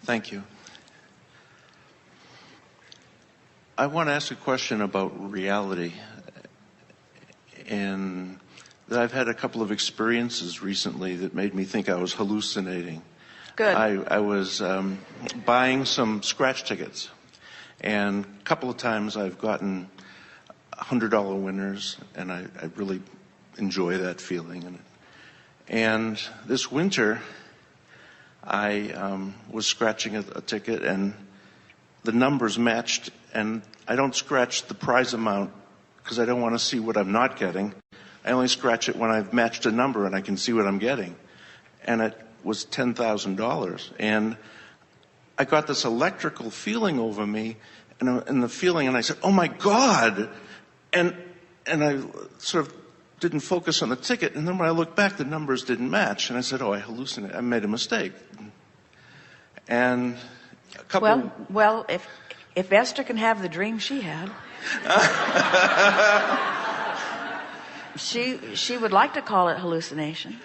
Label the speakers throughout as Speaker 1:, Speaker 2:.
Speaker 1: Thank you. I want to ask a question about reality. And that I've had a couple of experiences recently that made me think I was hallucinating.
Speaker 2: Good.
Speaker 1: I was buying some scratch tickets, and a couple of times I've gotten $100 winners, and I really enjoy that feeling. And this winter, I was scratching a ticket, and the numbers matched, and I don't scratch the prize amount because I don't want to see what I'm not getting. I only scratch it when I've matched a number and I can see what I'm getting. And it was $10,000. And I got this electrical feeling over me, and the feeling, and I said, oh my God! And I sort of didn't focus on the ticket, and then when I looked back, the numbers didn't match, and I said, oh, I hallucinated, I made a mistake. And a couple...
Speaker 2: Well, if Esther can have the dream she had, she would like to call it hallucination.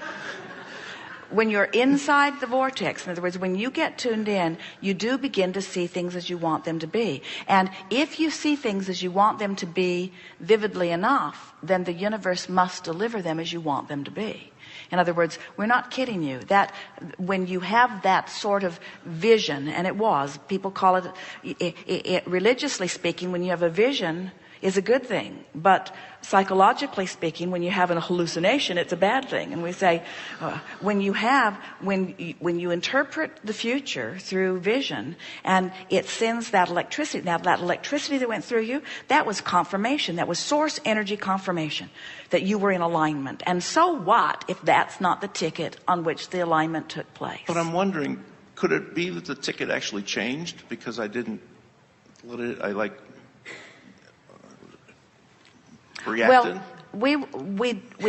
Speaker 2: When you're inside the vortex, in other words, when you get tuned in, you do begin to see things as you want them to be. And if you see things as you want them to be vividly enough, then the universe must deliver them as you want them to be. In other words, we're not kidding you. That when you have that sort of vision, and people call it religiously speaking, when you have a vision, is a good thing. But psychologically speaking, when you have a hallucination, it's a bad thing. And we say, when you interpret the future through vision, and it sends that electricity. Now, that electricity that went through you, that was confirmation. That was source energy confirmation that you were in alignment. And so what if that's not the ticket on which the alignment took place?
Speaker 1: But I'm wondering, could it be that the ticket actually changed because I didn't let it, reacted?
Speaker 2: Well, we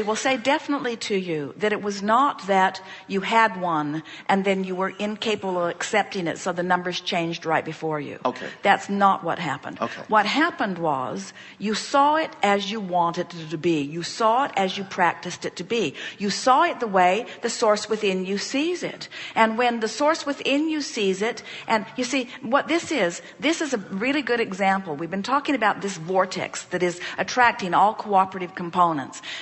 Speaker 2: will say definitely to you that it was not that you had one and then you were incapable of accepting it, so the numbers changed right before you.
Speaker 1: Okay.
Speaker 2: That's not what happened.
Speaker 1: Okay.
Speaker 2: What happened was you saw it as you wanted it to be. You saw it as you practiced it to be. You saw it the way the source within you sees it. And when the source within you sees it, and you see what this is a really good example. We've been talking about this vortex that is attracting all cooperative components.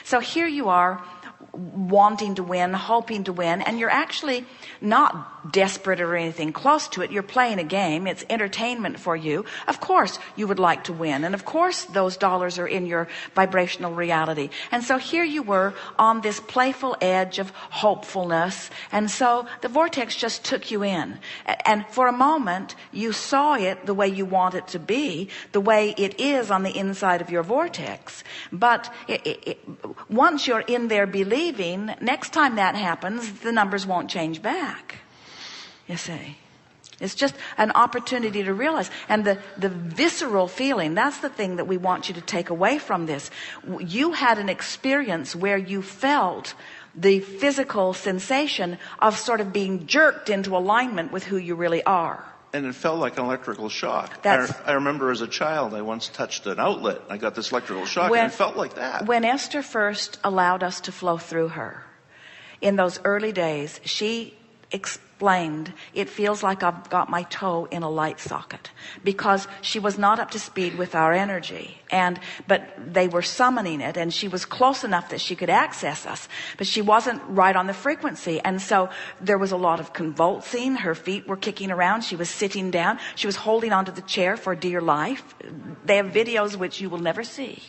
Speaker 2: So here you are wanting to win, hoping to win, and you're actually not desperate or anything close to it. You're playing a game. It's entertainment for you. Of course you would like to win, and of course those dollars are in your vibrational reality. And so here you were on this playful edge of hopefulness, and so the vortex just took you in, and for a moment you saw it the way you want it to be, the way it is on the inside of your vortex. But once you're in there believing, next time that happens, the numbers won't change back. You see, it's just an opportunity to realize. And the visceral feeling, that's the thing that we want you to take away from this. You had an experience where you felt the physical sensation of sort of being jerked into alignment with who you really are.
Speaker 1: And it felt like an electrical shock. I remember as a child, I once touched an outlet. I got this electrical shock, and it felt like that.
Speaker 2: When Esther first allowed us to flow through her, in those early days, she explained, it feels like I've got my toe in a light socket, because she was not up to speed with our energy. But they were summoning it, and she was close enough that she could access us, but she wasn't right on the frequency. And so there was a lot of convulsing. Her feet were kicking around. She was sitting down. She was holding onto the chair for dear life. They have videos which you will never see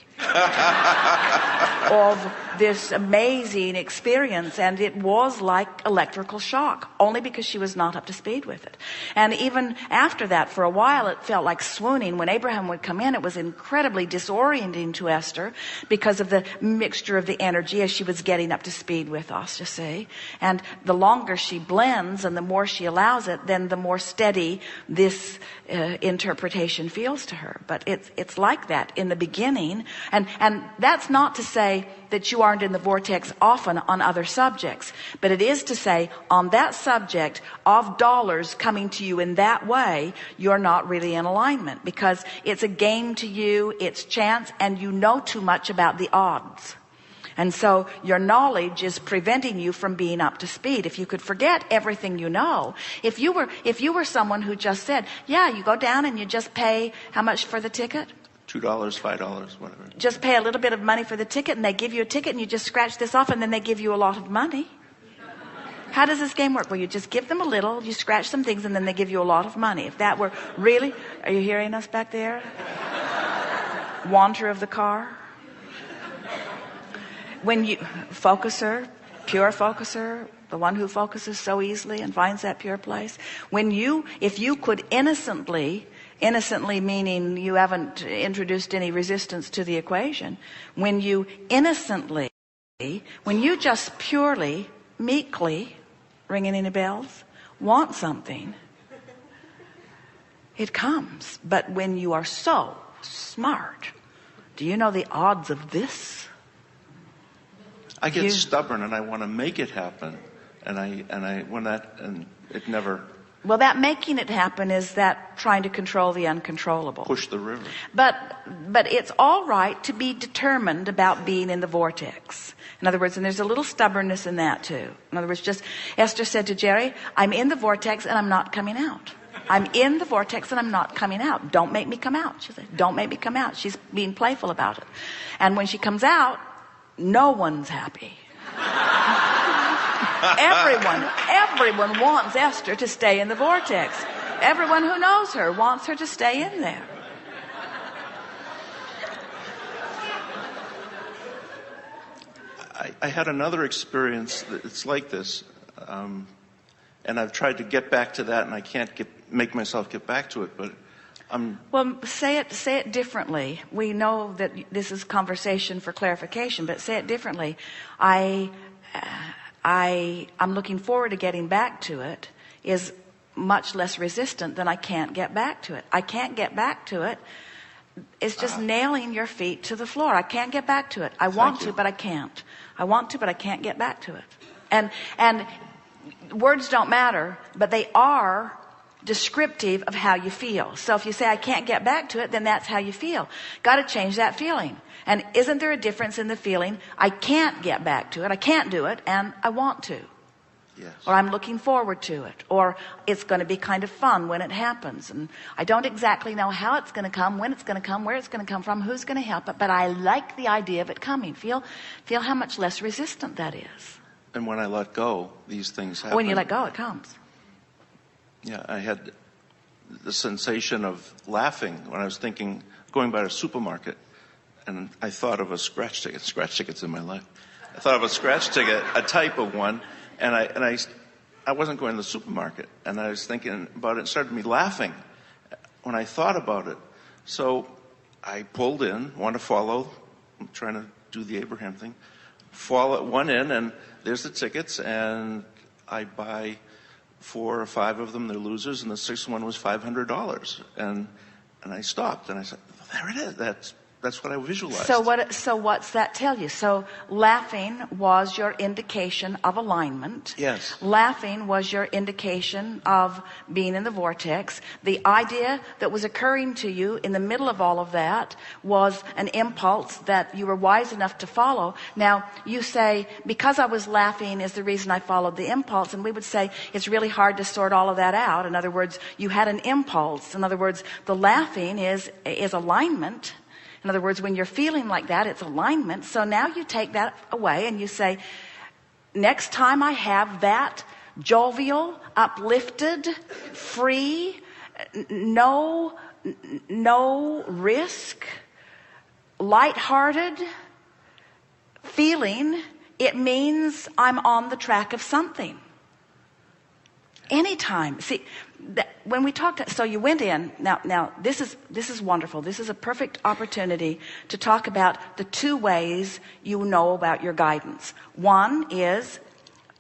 Speaker 2: of this amazing experience, and it was like electrical shock, only because she was not up to speed with it. And even after that, for a while, it felt like swooning. When Abraham would come in, it was incredibly disorienting to Esther because of the mixture of the energy as she was getting up to speed with us, you see. And the longer she blends and the more she allows it, then the more steady this interpretation feels to her. But it's like that in the beginning. And that's not to say that you aren't in the vortex often on other subjects, but it is to say on that subject of dollars coming to you in that way, you're not really in alignment, because it's a game to you, it's chance, and you know too much about the odds. And so your knowledge is preventing you from being up to speed. If you could forget everything you know, if you were someone who just said, yeah, you go down and you just pay how much for the ticket?
Speaker 1: $2, $5, whatever.
Speaker 2: Just pay a little bit of money for the ticket, and they give you a ticket, and you just scratch this off, and then they give you a lot of money. How does this game work? Well, you just give them a little, you scratch some things, and then they give you a lot of money. If that were really, are you hearing us back there? Wanter of the car. When you, focuser, pure focuser, the one who focuses so easily and finds that pure place. If you could innocently meaning you haven't introduced any resistance to the equation, when you just purely, meekly, ringing any bells, want something, it comes. But when you are so smart, do you know the odds of this?
Speaker 1: I get stubborn and I want to make it happen, and it never.
Speaker 2: Well, that making it happen is that trying to control the uncontrollable.
Speaker 1: Push the river.
Speaker 2: But it's all right to be determined about being in the vortex. In other words, and there's a little stubbornness in that too. In other words, just Esther said to Jerry, I'm in the vortex and I'm not coming out. I'm in the vortex and I'm not coming out. Don't make me come out. She said, don't make me come out. She's being playful about it. And when she comes out, no one's happy. Everyone wants Esther to stay in the vortex. Everyone who knows her wants her to stay in there.
Speaker 1: I had another experience that's like this, and I've tried to get back to that, and I can't make myself get back to it. But
Speaker 2: well, say it differently. We know that this is conversation for clarification, but say it differently. I'm looking forward to getting back to it is much less resistant than I can't get back to it. I can't get back to it. It's just nailing your feet to the floor. I can't get back to it. I want to, but I can't. I want to, but I can't get back to it. And words don't matter, but they are descriptive of how you feel. So if you say I can't get back to it, then that's how you feel. Got to change that feeling. And isn't there a difference in the feeling I can't get back to it, I can't do it, and I want to?
Speaker 1: Yes.
Speaker 2: Or I'm looking forward to it, or it's going to be kind of fun when it happens, and I don't exactly know how it's going to come, when it's going to come, where it's going to come from, who's going to help it, but I like the idea of it coming. Feel how much less resistant that is.
Speaker 1: And when I let go, these things happen.
Speaker 2: When you let go, it comes.
Speaker 1: Yeah, I had the sensation of laughing when I was going by a supermarket, and I thought of a scratch tickets in my life. I thought of a scratch ticket, a type of one, and I wasn't going to the supermarket, and I was thinking about it. It started me laughing when I thought about it. So I pulled in, wanted to follow. I'm trying to do the Abraham thing. Follow one in, and there's the tickets, and I buy 4 or 5 of them. They're losers, and the 6th one was $500. And I stopped, and I said, "There it is. That's what I visualized."
Speaker 2: So what's that tell you? So laughing was your indication of alignment.
Speaker 1: Yes.
Speaker 2: Laughing was your indication of being in the vortex. The idea that was occurring to you in the middle of all of that was an impulse that you were wise enough to follow. Now, you say, because I was laughing is the reason I followed the impulse. And we would say it's really hard to sort all of that out. In other words, you had an impulse. In other words, the laughing is alignment. In other words, when you're feeling like that, it's alignment. So now you take that away and you say, next time I have that jovial, uplifted, free, no risk, lighthearted feeling, it means I'm on the track of something. Anytime. See, when we talked, so you went in. Now this is wonderful. This is a perfect opportunity to talk about the 2 ways you know about your guidance. One is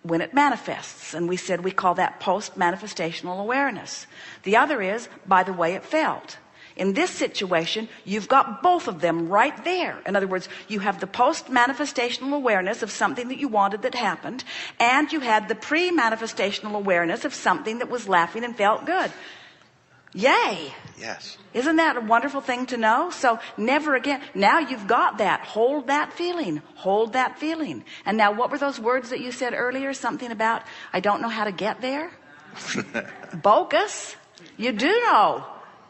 Speaker 2: when it manifests, and we said we call that post-manifestational awareness. The other is by the way it felt. In this situation, you've got both of them right there. In other words, you have the post-manifestational awareness of something that you wanted that happened, and you had the pre-manifestational awareness of something that was laughing and felt good. Yay.
Speaker 1: Yes.
Speaker 2: Isn't that a wonderful thing to know? So never again. Now you've got that. Hold that feeling. Hold that feeling. And now what were those words that you said earlier? Something about, I don't know how to get there? Focus. You do know.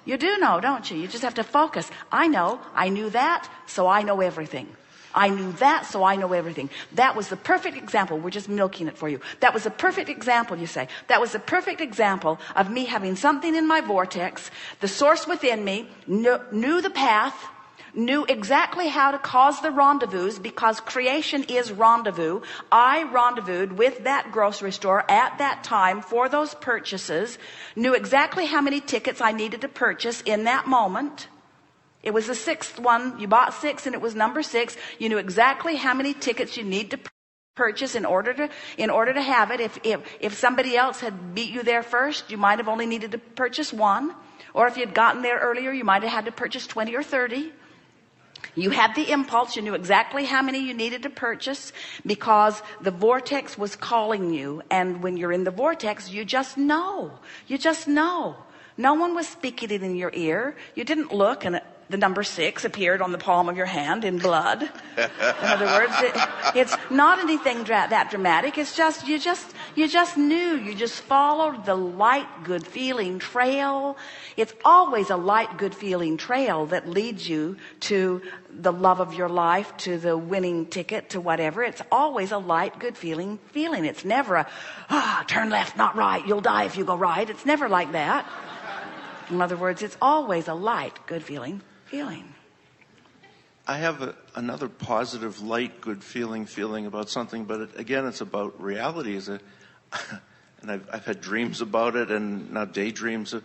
Speaker 2: You do know, don't you? You just have to focus. I know. I knew that, so I know everything. I knew that, so I know everything. That was the perfect example. We're just milking it for you. That was the perfect example, you say. That was the perfect example of me having something in my vortex. The source within me knew the path, knew exactly how to cause the rendezvous, because creation is rendezvous. I rendezvoused with that grocery store at that time for those purchases, knew exactly how many tickets I needed to purchase in that moment. It was the sixth one. You bought 6 and it was number 6. You knew exactly how many tickets you need to purchase in order to have it. If somebody else had beat you there first, you might have only needed to purchase 1. Or if you'd gotten there earlier, you might have had to purchase 20 or 30. You had the impulse. You knew exactly how many you needed to purchase because the vortex was calling you. And when you're in the vortex, you just know. You just know. No one was speaking it in your ear. You didn't look and the number 6 appeared on the palm of your hand in blood. In other words, it's not anything that dramatic. It's just, you just knew. You just followed the light, good feeling trail. It's always a light, good feeling trail that leads you to the love of your life, to the winning ticket, to whatever. It's always a light, good feeling. It's never a, turn left, not right. You'll die if you go right. It's never like that. In other words, it's always a light, good feeling.
Speaker 1: I have another positive, light, good feeling about something, but again, it's about reality. And I've had dreams about it, and now daydreams of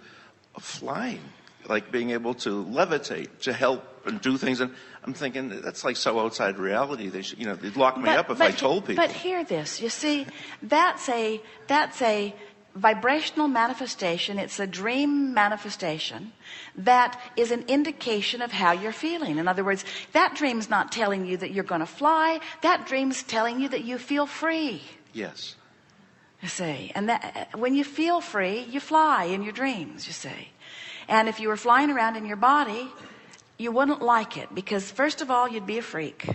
Speaker 1: flying, like being able to levitate, to help and do things. And I'm thinking that's like so outside reality. They should, they'd lock me up if I told people.
Speaker 2: But hear this. You see, that's a vibrational manifestation. It's a dream manifestation that is an indication of how you're feeling. In other words, that dream's not telling you that you're going to fly. That dream's telling you that you feel free.
Speaker 1: Yes.
Speaker 2: You see, and that when you feel free, you fly in your dreams, you see. And if you were flying around in your body, you wouldn't like it, because first of all, you'd be a freak.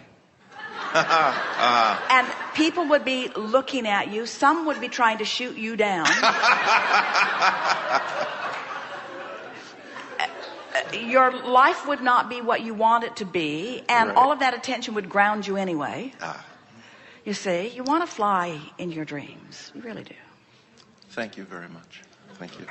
Speaker 2: And people would be looking at you. Some would be trying to shoot you down. Your life would not be what you want it to be, and all of that attention would ground you anyway. You see, you want to fly in your dreams. You really do.
Speaker 1: Thank you very much. Thank you.